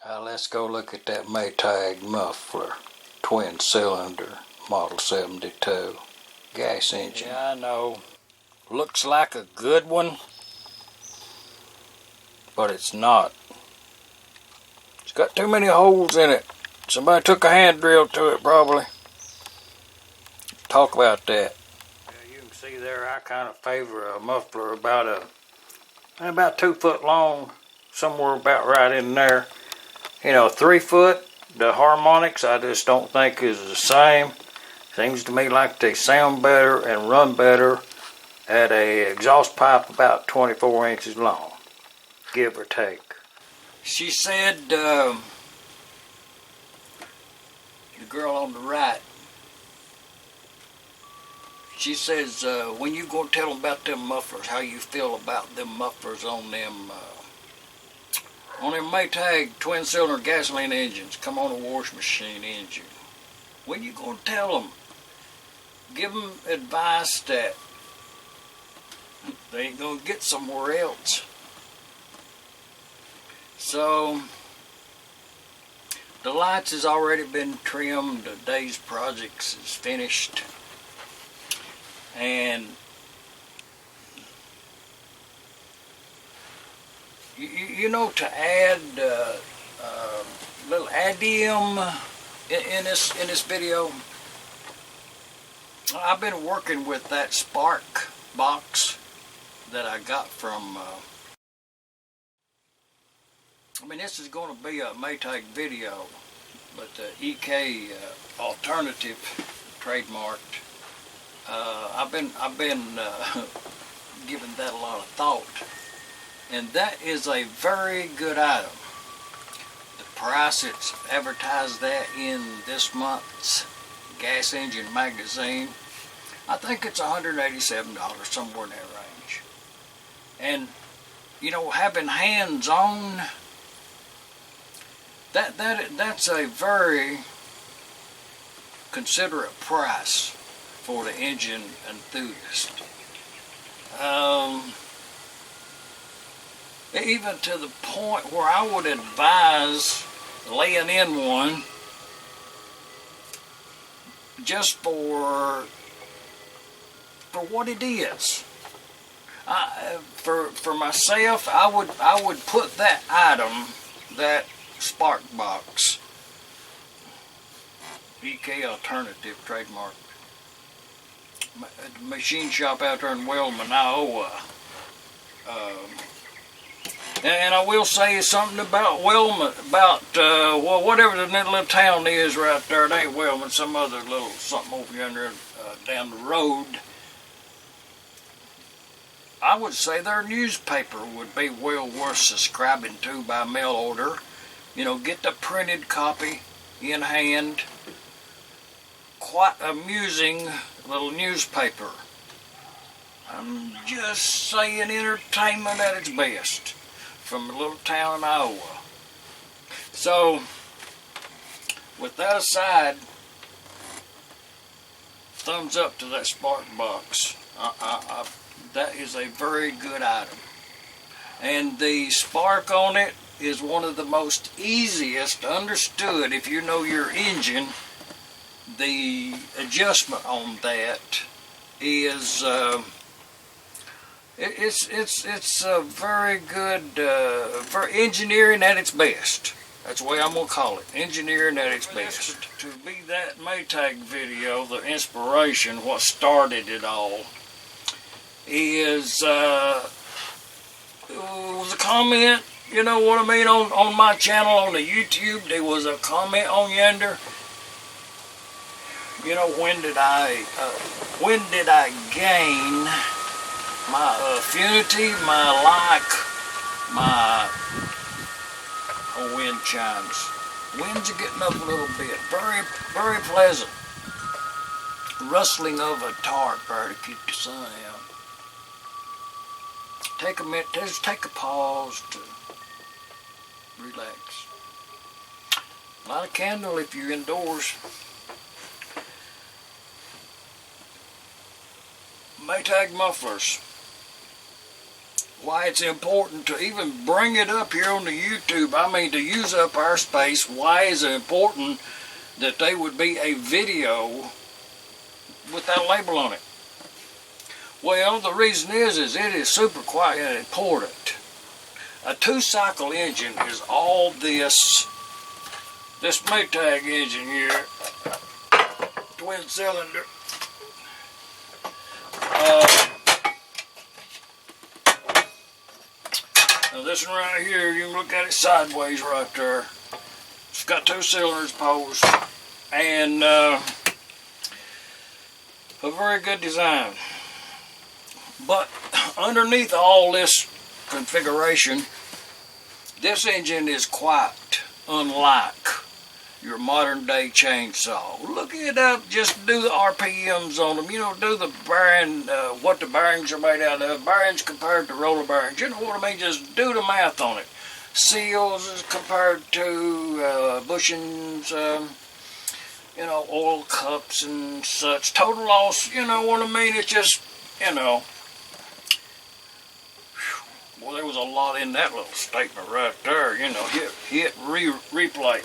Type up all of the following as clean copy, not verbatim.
Let's go look at that Maytag muffler, twin cylinder, model 72, gas engine. Yeah, I know. Looks like a good one, but it's not. It's got too many holes in it. Somebody took a hand drill to it, probably. Talk about that. Yeah, you can see there I kind of favor a muffler about 2 foot long, somewhere about right in there. 3 foot, the harmonics I just don't think is the same. Seems to me like they sound better and run better at a exhaust pipe about 24 inches long, give or take. She said, the girl on the right, she says, when you go tell them about them mufflers, how you feel about them mufflers on them Maytag twin-cylinder gasoline engines, come on a wash machine engine. When you gonna tell them? Give them advice that they ain't gonna get somewhere else. So the lights has already been trimmed. The day's projects is finished, and to add little addium in this video, I've been working with that spark box that I got from this is going to be a Maytag video, but the EK alternative trademarked. I've been giving that a lot of thought, and that is a very good item. The price it's advertised that in this month's Gas Engine magazine, I think it's $187, somewhere in that range. And having hands-on, that's a very considerate price for the engine enthusiast. Even to the point where I would advise laying in one just for what it is. For myself, I would put that item, that spark box, EK alternative trademark, machine shop out there in Wellman, Iowa. And I will say something about Wellman, whatever the little town is right there. It ain't Wellman, some other little something over yonder down the road. I would say their newspaper would be well worth subscribing to by mail order. Get the printed copy in hand. Quite amusing little newspaper. I'm just saying, entertainment at its best, from a little town in Iowa. So, with that aside, thumbs up to that spark box. That is a very good item. And the spark on it is one of the most easiest understood if you know your engine. The adjustment on that is it's a very good for engineering at its best. That's the way I'm gonna call it, engineering at its best. To be that Maytag video, the inspiration, what started it all, is it was a comment. You know what I mean? On my channel on the YouTube, there was a comment on yonder. When did I gain my affinity, my like, my wind chimes? Winds are getting up a little bit. Very, very pleasant. Rustling of a tarp there to keep the sun out. Take a minute, just take a pause to relax. Light a candle if you're indoors. Maytag mufflers. why it's important to even bring it up here on the YouTube. I mean, to use up our space, why is it important that they would be a video with that label on it? Well, the reason is it is super quite important. A 2-cycle engine is all this Maytag engine here, twin cylinder. Now this one right here, you can look at it sideways right there. It's got 2 cylinders posed and a very good design. But underneath all this configuration, this engine is quite unlike your modern day chainsaw. Look it up, just do the RPMs on them, you know, do the bearing, what the bearings are made out of, bearings compared to roller bearings, you know what I mean, just do the math on it. Seals is compared to bushings, you know, oil cups and such, total loss, you know what I mean, it's just, you know, well, there was a lot in that little statement right there, you know, hit, replay.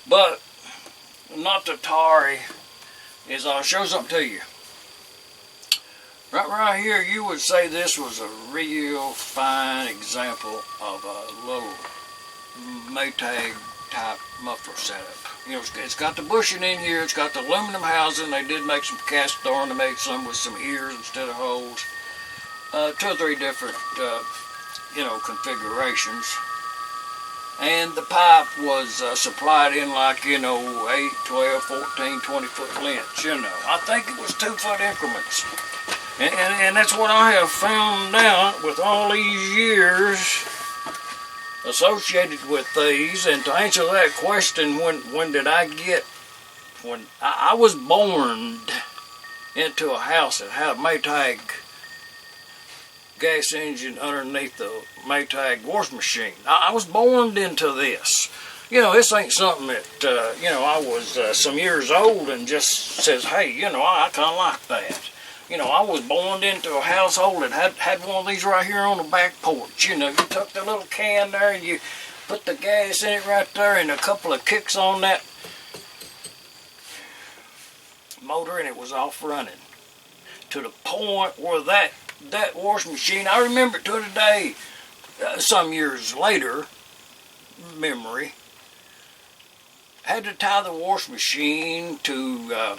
But not the tarry is I'll show something to you. Right here, you would say this was a real fine example of a little Maytag type muffler setup. You know, it's got the bushing in here, it's got the aluminum housing. They did make some cast iron, they made some with some ears instead of holes. 2 or 3 different, you know, configurations. And the pipe was supplied in like, you know, 8, 12, 14, 20 foot lengths, you know. I think it was 2 foot increments. And that's what I have found out with all these years associated with these. And to answer that question, when did I get, when I was born into a house that had a Maytag gas engine underneath the Maytag washing machine. I was born into this. You know, this ain't something that, you know, I was some years old and just says, hey, you know, I kind of like that. You know, I was born into a household that had one of these right here on the back porch. You know, you took the little can there and you put the gas in it right there and a couple of kicks on that motor and it was off running. To the point where that washing machine, I remember it to today, some years later, memory, had to tie the washing machine to,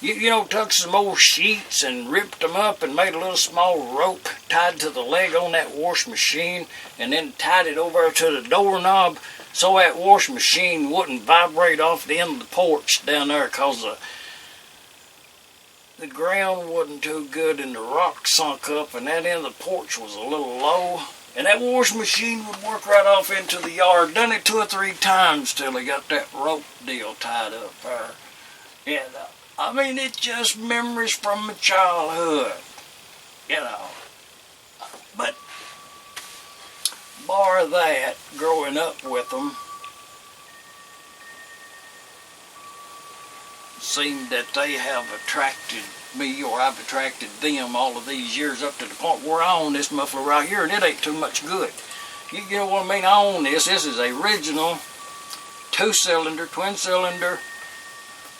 you know, took some old sheets and ripped them up and made a little small rope tied to the leg on that washing machine and then tied it over to the doorknob so that washing machine wouldn't vibrate off the end of the porch down there because the ground wasn't too good and the rock sunk up and that end of the porch was a little low. And that washing machine would work right off into the yard. Done it 2 or 3 times till he got that rope deal tied up there. And I mean, it's just memories from my childhood, you know. But bar that, growing up with them, seemed that they have attracted me, or I've attracted them all of these years up to the point where I own this muffler right here, and it ain't too much good. You know what I mean? I own this. This is a original 2-cylinder, twin-cylinder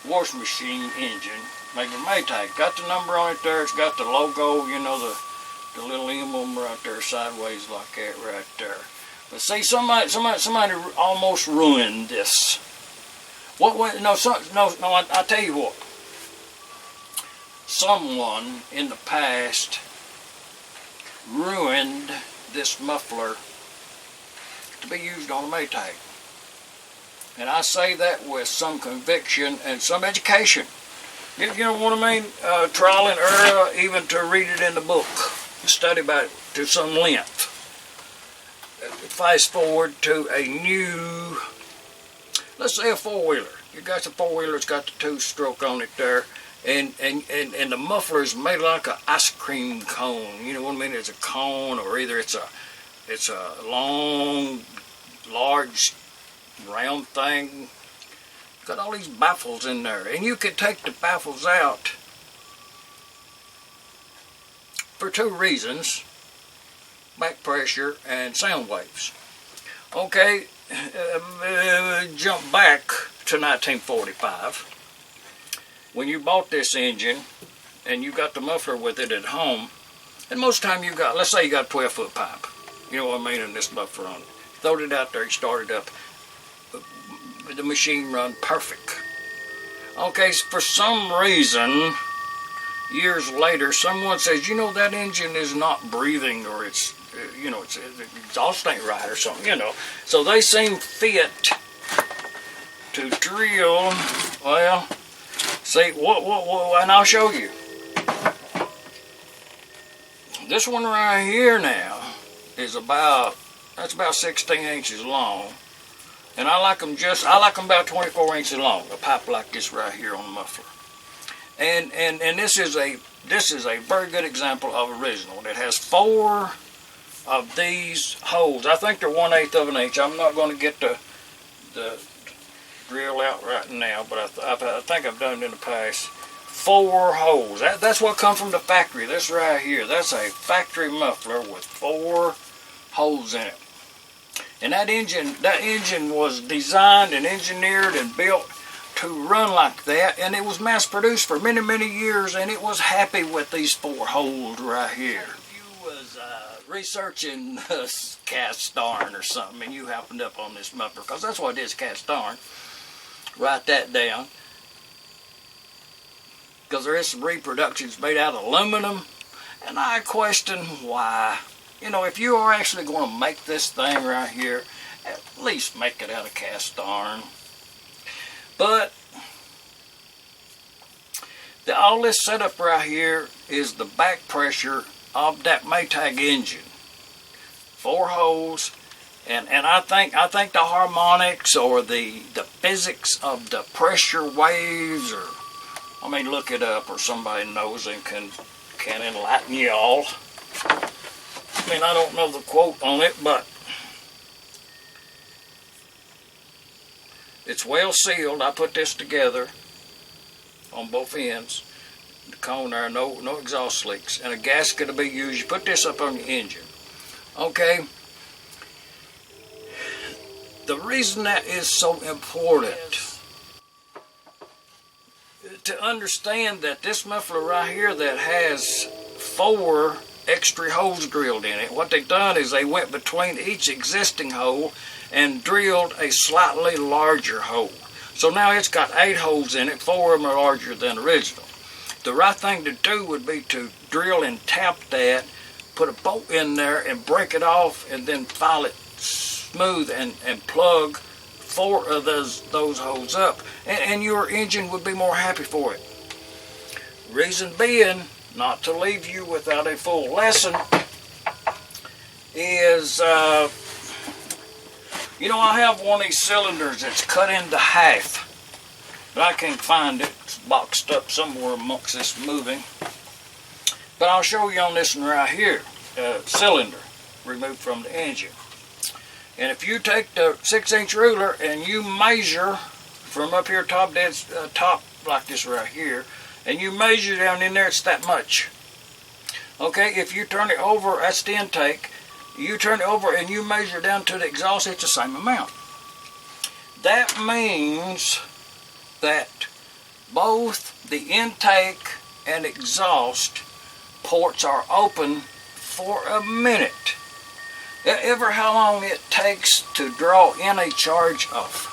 washing machine engine made with Maytag. Got the number on it there. It's got the logo, you know, the little emblem right there sideways like that right there. But see, somebody almost ruined this. No, I tell you what. Someone in the past ruined this muffler to be used on a Maytag. And I say that with some conviction and some education. You know what I mean? Trial and error, even to read it in the book. Study about it to some length. Fast forward to a new, let's say a 4-wheeler. You got the 4-wheeler, it's got the 2-stroke on it there. And the muffler is made like an ice cream cone. You know what I mean? It's a cone, or either it's a long, large, round thing. Got all these baffles in there, and you can take the baffles out for 2 reasons. back pressure, and sound waves. Okay, jump back to 1945. When you bought this engine and you got the muffler with it at home, and most time you got, let's say you got a 12-foot pipe, you know what I mean, and this muffler on it. Throwed it out there, you started up, the machine run perfect. Okay, so for some reason, years later, someone says, you know, that engine is not breathing, or it's, you know, it's exhaust ain't right or something, you know. So they seem fit to drill, well, see, what, and I'll show you. This one right here now is that's about 16 inches long. And I like them about 24 inches long, a pipe like this right here on the muffler. And this is a very good example of original. It has 4 of these holes. I think they're 1/8 of an inch. I'm not going to get the drill out right now, but I think I've done it in the past. 4 holes. That's what come from the factory. This right here, that's a factory muffler with 4 holes in it. And that engine was designed and engineered and built to run like that, and it was mass produced for many, many years, and it was happy with these 4 holes right here. If you was researching cast iron or something, and you happened up on this muffler, because that's what it is, cast iron, write that down, because there is some reproductions made out of aluminum, and I question why. You know, if you are actually going to make this thing right here, at least make it out of cast iron. But all this setup right here is the back pressure of that Maytag engine. 4 holes, and I think the harmonics or the physics of the pressure waves, or I mean, look it up, or somebody knows and can enlighten y'all. I mean, I don't know the quote on it, but it's well sealed. I put this together on both ends. The cone there, no exhaust leaks, and a gasket to be used. You put this up on your engine. Okay. The reason that is so important to understand that this muffler right here that has 4 extra holes drilled in it, what they've done is they went between each existing hole and drilled a slightly larger hole. So now it's got 8 holes in it, 4 of them are larger than original. The right thing to do would be to drill and tap that, put a bolt in there and break it off, and then file it smooth and plug 4 of those holes up, and your engine would be more happy for it. Reason being, not to leave you without a full lesson, is, you know, I have one of these cylinders that's cut into half, but I can't find it. It's boxed up somewhere amongst this moving. But I'll show you on this one right here, cylinder removed from the engine. And if you take the 6-inch ruler and you measure from up here top like this right here, and you measure down in there, it's that much. Okay, if you turn it over, that's the intake. You turn it over and you measure down to the exhaust, it's the same amount. That means that both the intake and exhaust ports are open for a minute. Ever how long it takes to draw in a charge of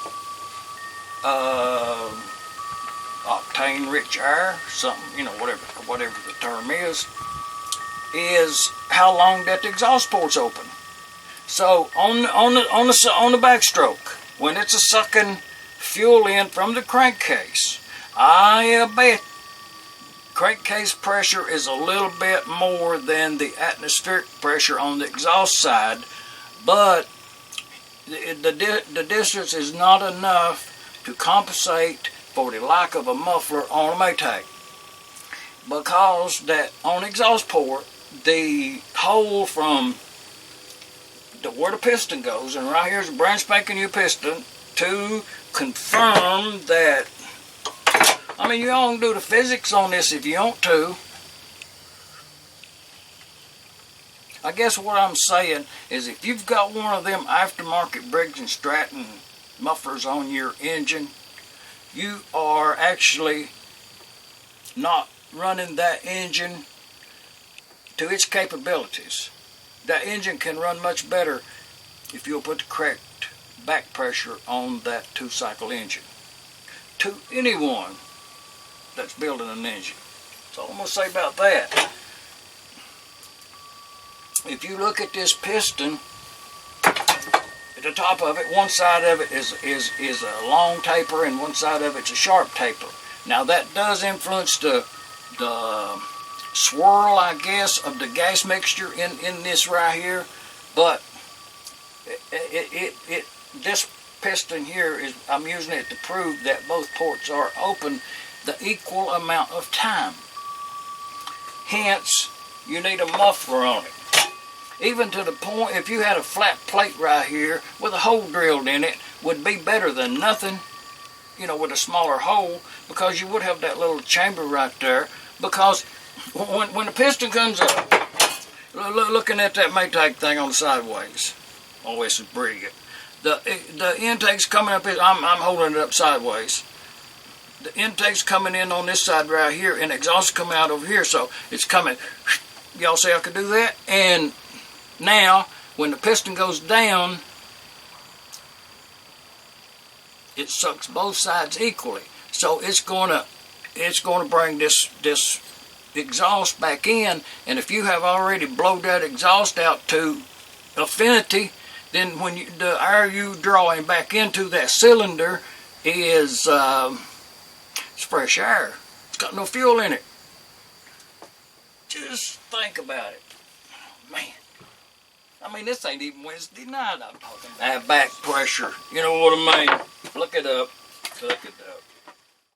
octane-rich air, something, you know, whatever the term is how long that the exhaust port's open. So on the backstroke, when it's sucking fuel in from the crankcase, I bet crankcase pressure is a little bit more than the atmospheric pressure on the exhaust side, but the distance is not enough to compensate for the lack of a muffler on a Maytag, because that on the exhaust port, the hole from where the piston goes, and right here's a brand spanking new piston, to confirm that, I mean, you all can do the physics on this if you want to. I guess what I'm saying is if you've got one of them aftermarket Briggs & Stratton mufflers on your engine, you are actually not running that engine to its capabilities. That engine can run much better if you'll put the correct back pressure on that 2-cycle engine. To anyone that's building an engine. That's all I'm going to say about that. If you look at this piston, at the top of it, one side of it is a long taper and one side of it's a sharp taper. Now that does influence the swirl, I guess, of the gas mixture in this right here, but this piston here is, I'm using it to prove that both ports are open the equal amount of time. Hence, you need a muffler on it. Even to the point, if you had a flat plate right here with a hole drilled in it, would be better than nothing, with a smaller hole, because you would have that little chamber right there. Because when the piston comes up, looking at that Maytag thing on the sideways, oh, this is brilliant. The intake's coming up, I'm holding it up sideways. The intake's coming in on this side right here, and the exhaust coming out over here, so it's coming. Y'all see I could do that? And now, when the piston goes down, it sucks both sides equally. So it's gonna bring this exhaust back in, and if you have already blown that exhaust out to affinity, then when the air you drawing back into that cylinder is it's fresh air. It's got no fuel in it. Just think about it, man. I mean, this ain't even Wednesday night I'm talking about. That back pressure, you know what I mean? Look it up. Look it up.